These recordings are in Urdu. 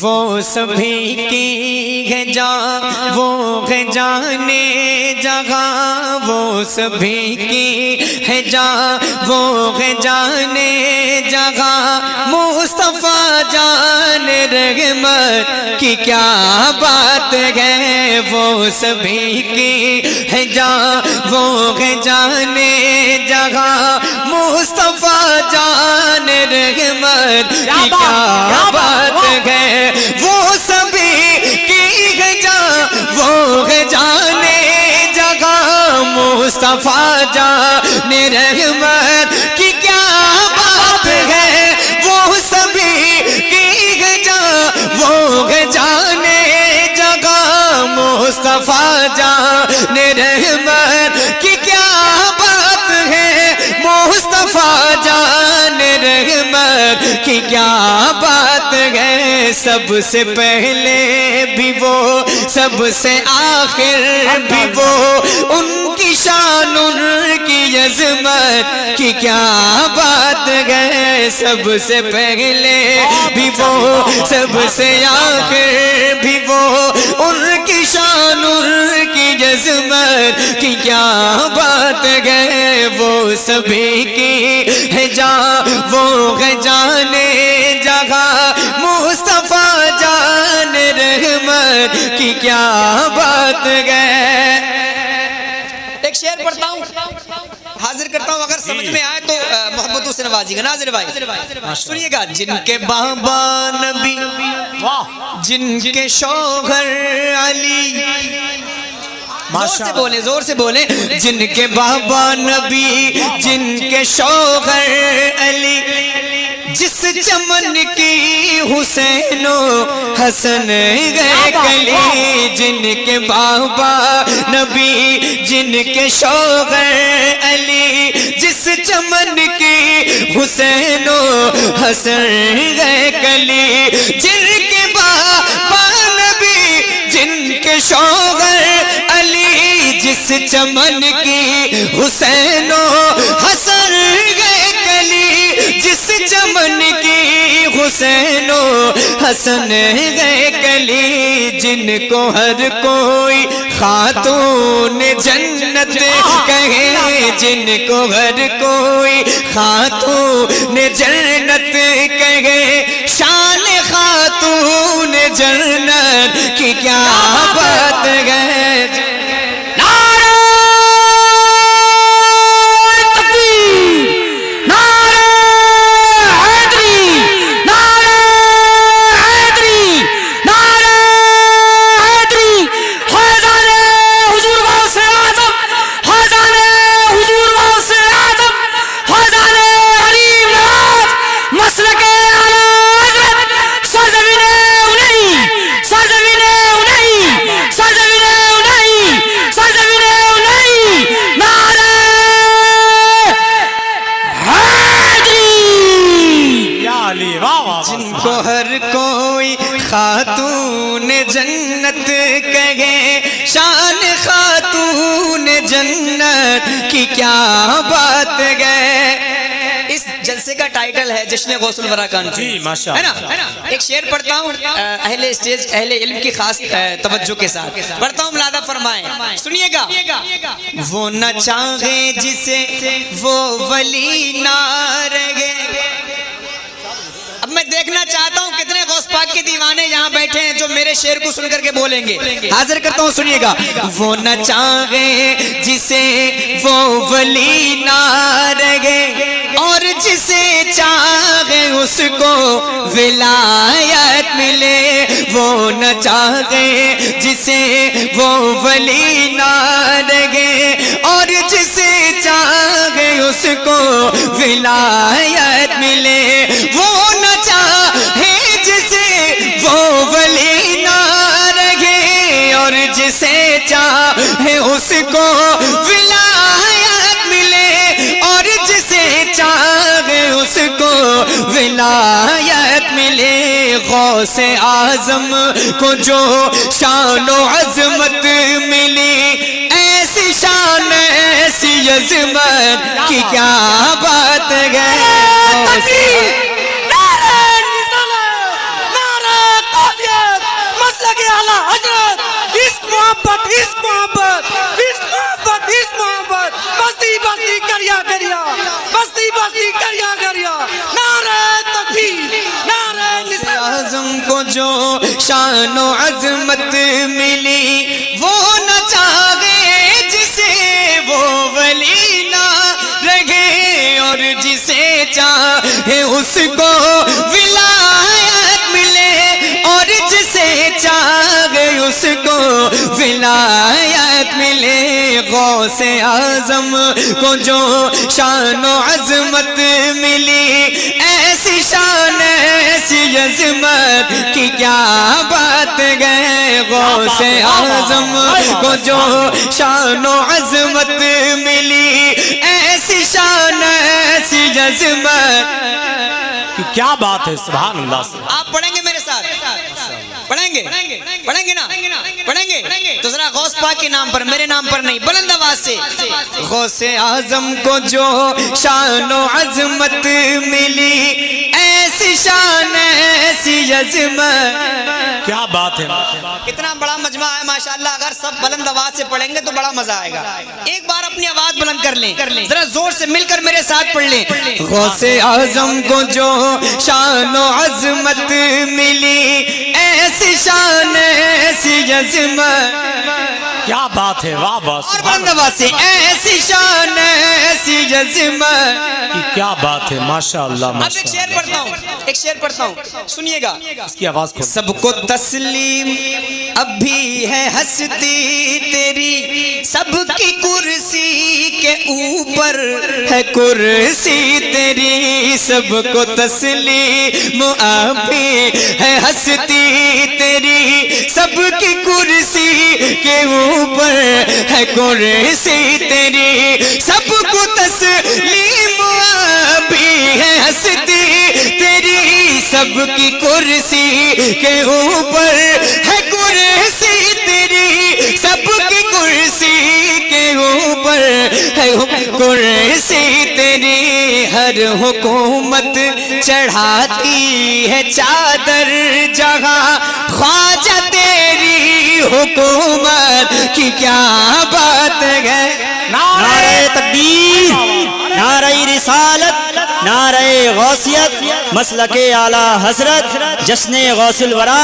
وہ سبھی کی ہے جان، وہ ہے جانے جگہ، وہ سبھی کی ہے جان، وہ ہے جانے جگہ، مصطفیٰ جان رحمت کی کیا بات ہے، وہ سبھی کی ہے جان، وہ ہے جانے جگہ، مصطفیٰ جان رحمت کی کیا بات ہے، وہ سبھی کی ہے جان، وہ ہے جانے جگہ، مصطفیٰ جان رحمت کی کیا بات ہے، وہ سبھی کی ہے جان، وہ ہے جانے جگہ، مصطفیٰ جان رحمت کی کیا بات ہے، مصطفیٰ جان رحمت کی کیا بات ہے، سب سے پہلے بھی وہ، سب سے آخر بھی وہ، ان کی شان ان کی عظمت کی کیا بات ہے، سب سے پہلے بھی وہ، سب سے آخر بھی وہ، ان کی شان ان کی عظمت کی کیا بات ہے، وہ سبھی کی ہے جان، وہ ہے جانے جگہ، مصطفیٰ جان رحمت کی کیا بات ہے۔ ایک شعر پڑھتا ہوں، حاضر کرتا ہوں، اگر سمجھ میں آئے تو محبتوں سے نوازی گا ناظر بھائی، سنیے گا۔ جن کے بابا نبی، جن کے شوہر علی، زور سے بولیں، زور سے بولیں، جن کے بابا نبی، جن کے شوہر علی، جس چمن کی حسین و حسن گئے کلی، جن کے بابا نبی، جن کے شوہر علی، جس چمن کی حسین و حسن گئے کلی، جن کے بابا نبی، جن کے شوہر علی، جس چمن کی حسین و حسن گئے کلی، جس چمن کی حسین و حسن گئے کلی، جن کو ہر کوئی خاتون جنت کہے، جن کو ہر کوئی خاتون جنت کہے، شان خاتون جنت کی کیا بات ہے۔ جن کو ہر کوئی خاتون جنت کہے، شان خاتون جنت کی کیا بات ہے۔ اس جلسے کا ٹائٹل ہے جشن غوث الورا کانفرنس، ہے نا؟ ایک شعر پڑھتا ہوں اہل اسٹیج، اہل علم کی خاص توجہ کے ساتھ پڑھتا ہوں، ملادہ فرمائیں، سنیے گا۔ وہ نہ چاہے جسے وہ ولی نہ رہے، اب میں دیکھنا چاہتا ہوں کتنے غوث پاک کے دیوانے یہاں بیٹھے ہیں جو میرے شعر کو سن کر کے بولیں گے، حاضر کرتا ہوں، سنیے گا۔ وہ نہ چاہے جسے وہ ولی نہ رہے، اور جسے چاہے اس کو ولایت ملے، وہ نہ چاہے جسے وہ ولی نہ رہے، اور جسے چاہے اس کو ولایت ملے، وہ نہ چاہے جسے وہ ولی نہ رہے، اور جسے چاہے اس کو ولایت ملے، اور جسے چاہے اس کو ولایت ملے، غوث اعظم کو جو شان و عظمت ملی، ایسی شان ایسی عظمت کی کیا بات ہے۔ محبت عشق محبت عشق محبت عشق محبت بستی بستی کریا کریا بستی بستی کریا کریا نعرہ تکبیر نعرہ نساء اعظم کو جو شان و عظمت ملی وہ نہ چاہے جسے وہ ولی نہ رہے اور جسے چاہے اس کو ولایت ملے اور جسے چاہے اس کو ولایت ملے غوث اعظم کو جو شان و عظمت ملی ایسی شان ایسی عظمت کی کیا بات گئے غوث اعظم کو جو شان و عظمت ملی ایسی شان ایسی عظمت کی کیا بات ہے سبحان اللہ آپ پڑھیں گے میرے ساتھ پڑھیں گے نا پڑھیں گے تو ذرا غوث پاک کے نام پر میرے نام پر نہیں بلند آواز سے غوث اعظم کو جو شان و عظمت ملی ایسی شان ایسی عظمت کیا بات ہے اتنا بڑا مجمع ہے ماشاءاللہ اگر سب بلند آواز سے پڑھیں گے تو بڑا مزہ آئے گا ایک بار اپنی آواز بلند کر لیں ذرا زور سے مل کر میرے ساتھ پڑھ لیں غوث اعظم کو جو شان و عظمت ملی ایسی شان ایسی عظمت کیا بات ہے واہ واہ اور بلند آواز سے ایسی شان ایسی عظمت کی کیا بات ہے ماشاءاللہ اب ایک شعر پڑھتا ہوں سنیے گا اس کی آواز کو سب کو تسلیم اب بھی ہے ہستی تیری سب کی کرسی کے اوپر ہے کرسی تیری سب کو تسلیم اب بھی ہے ہستی تیری سب کی کرسی کے اوپر ہے کرسی تیری سب کو تسلیم اب بھی ہے ہستی تیری سب کی کرسی کے اوپر ہے کرسی تیری سب کی کرسی کے اوپر ہے کرسی تیری ہر حکومت چڑھاتی ہے چادر جہاں خواجہ تیری حکومت کی کیا بات ہے نعرہ تکبیر نعرہ رسالت نعرہ غوثیت مسلک اعلیٰ حضرت جشن غوث الورا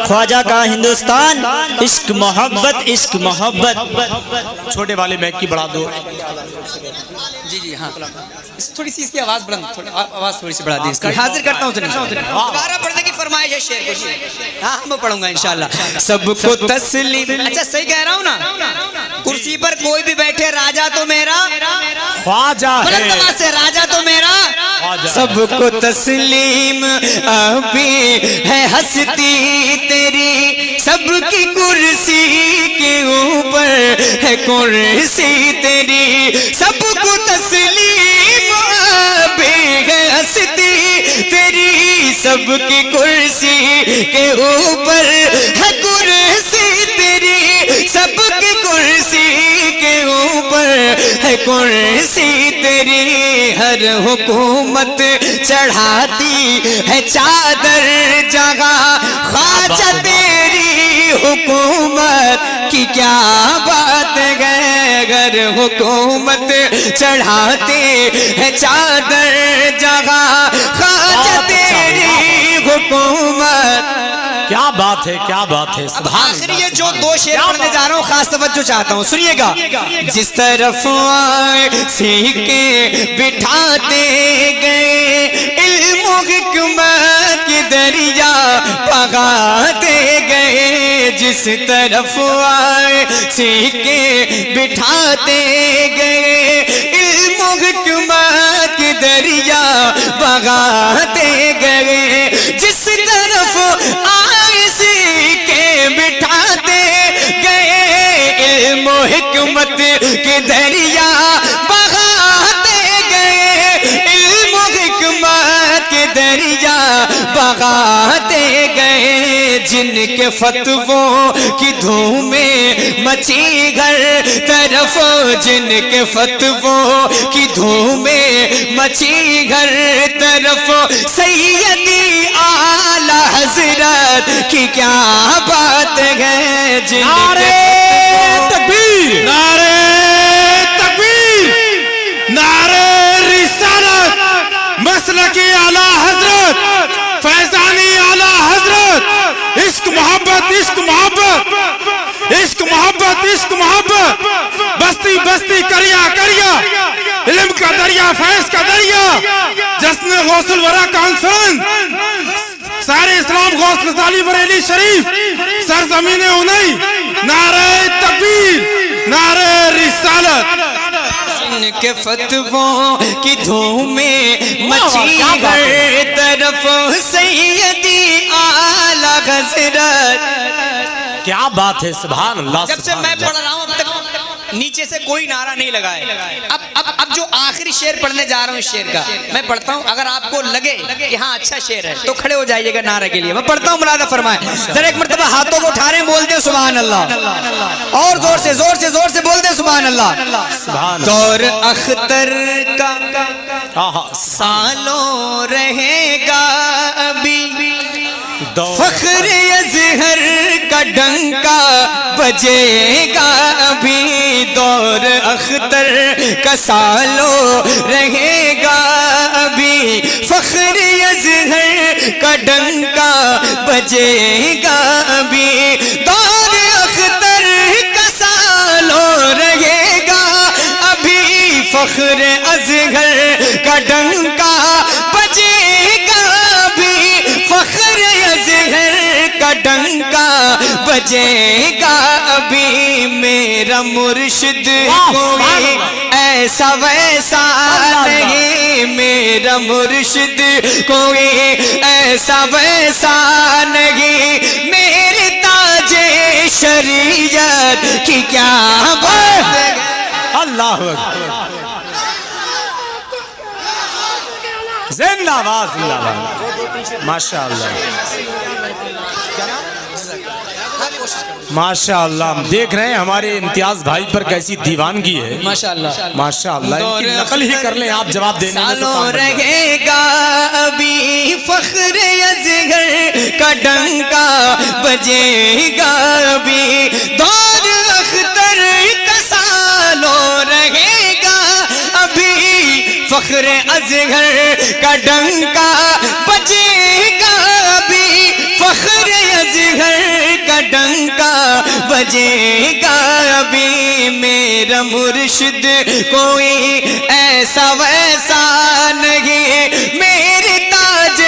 خواجہ کا ہندوستان عشق محبت عشق محبت چھوٹے والے میک کی بڑھا دو جی ہاں تھوڑی سی اس کی آواز بلند آواز تھوڑی سی بڑھا دی اس کی حاضر کرتا ہوں دوبارہ پڑھنے کی فرمائش ہے شعر کو ہاں میں پڑھوں گا انشاءاللہ سب کو تسلیم اچھا صحیح کہہ رہا ہوں نا کرسی پر کوئی بھی بیٹھے راجہ تو میرا خواجہ بلند آواز سے راجہ تو میرا سب کو تسلیم ابھی ہے ہستی تیری سب کی کرسی کے اوپر ہے کرسی تیری سب کو تسلیم ابھی ہے ہستی تیری سب کی کرسی کے اوپر ہے کرسی تیری سب کی کرسی کے اوپر ہے کرسی تیری ہر حکومت چڑھاتی ہے چادر جگہ خواجہ تیری حکومت کی کیا بات ہے اگر حکومت چڑھاتے ہے چادر جگہ خواجہ تیری حکومت کیا بات ہے کیا بات ہے آخر یہ جو دو شعر پڑھنے جا رہا ہوں خاص توجہ چاہتا ہوں سنیے گا جس طرف آئے سیکھے بٹھاتے گئے علم و حکمت کی دریا بہاتے گئے جس طرف آئے سیکھے بٹھاتے گئے علم و حکمت کی دریا بہاتے گئے جس طرف آئے سیکھے بٹھاتے گئے علم و حکمت کی دریا بہاتے گئے علم و حکمت کی دریا بہاتے گئے جن کے فتووں کی دھومیں مچی گھر طرف جن کے فتووں کی دھومیں مچی گھر طرف سیدی اعلیٰ حضرت کی کیا بات ہے جن کے فیض کا دریا جشن غوث الورا کانفرنس سارے اسلام غوث غزالی بریلی شریف سرزمین اونئی نعرہ تکبیر نعرہ رسالت ان کے فتووں کی دھومیں مچی ہر طرف سیدی اعلی حضرت. کیا بات ہے سبحان اللہ. جب سے میں پڑھ رہا ہوں اب تک نیچے سے کوئی نعرہ نہیں لگا ہے. اب جو آخری شعر پڑھنے جا رہا ہوں اس شعر کا میں پڑھتا ہوں. اگر آپ کو لگے کہ ہاں اچھا شعر ہے تو کھڑے ہو جائیے گا نعرہ کے لیے. میں پڑھتا ہوں ملاحظہ فرمائیں. ذرا ایک مرتبہ ہاتھوں کو اٹھا رہے ہیں بول دیں سبحان اللہ. اور زور سے بول دیں سبحان اللہ. دور اختر کا سالوں رہے گا ابھی فخر اظہر کا ڈنکا بجے گا ابھی. دور اختر کا سالوں رہے گا ابھی فخر اظہر کا ڈنکا بجے گا ابھی. دور اختر کا سالوں رہے گا ابھی فخر اظہر کا ڈنکا بجے گا ابھی. فخر اظہر کا ڈنکا بجے گا ابھی. میرا مرشد کوئی ایسا ویسا نہیں. میرا مرشد کوئی ایسا ویسا نہیں. میرے تاج شریعت کی کیا بات ہے. اللہ اکبر. زندہ باد زندہ باد. ماشاء اللہ ماشاء اللہ. ہم دیکھ رہے ہیں ہمارے امتیاز بھائی پر کیسی دیوانگی ہے. ماشاءاللہ ماشاءاللہ. ان کی نقل ہی کر لیں آپ جواب دینے میں تو سالوں کام بن جائے. رہے گا ابھی فخر اصغر کا ڈنکا بجے گا ابھی. دور اختر کا سالوں رہے گا ابھی فخر اصغر کا ڈنکا بجے گا ابھی. فخر اصغر کا ڈنکا بجے گا ابھی. میرا مرشد کوئی ایسا ویسا نہیں. میرے تاج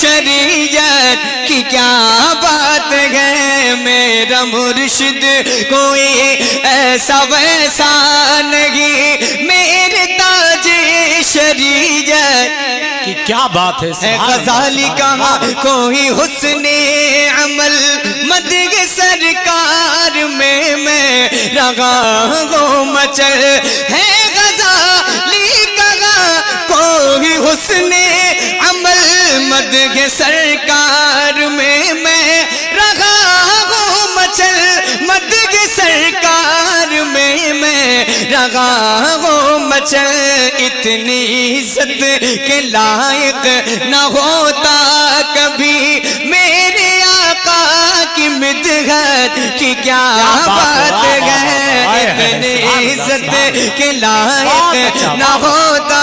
شریعت کی کیا بات ہے. میرا مرشد کوئی ایسا ویسا نہیں. میرے تاج شریعت کہ کیا بات ہے. غزالی کہاں کوئی حسن عمل مدح سرکار میں رگا گو مچل ہے. غزالی کہاں کوئی حسن عمل مدح سرکار میں رگا گو مچل. مدح سرکار میں رگا گو مچل. اتنی عزت کے لائق نہ ہوتا کبھی میرے آقا کی مدحت کی کیا بات ہے. اتنی عزت کے لائق نہ ہوتا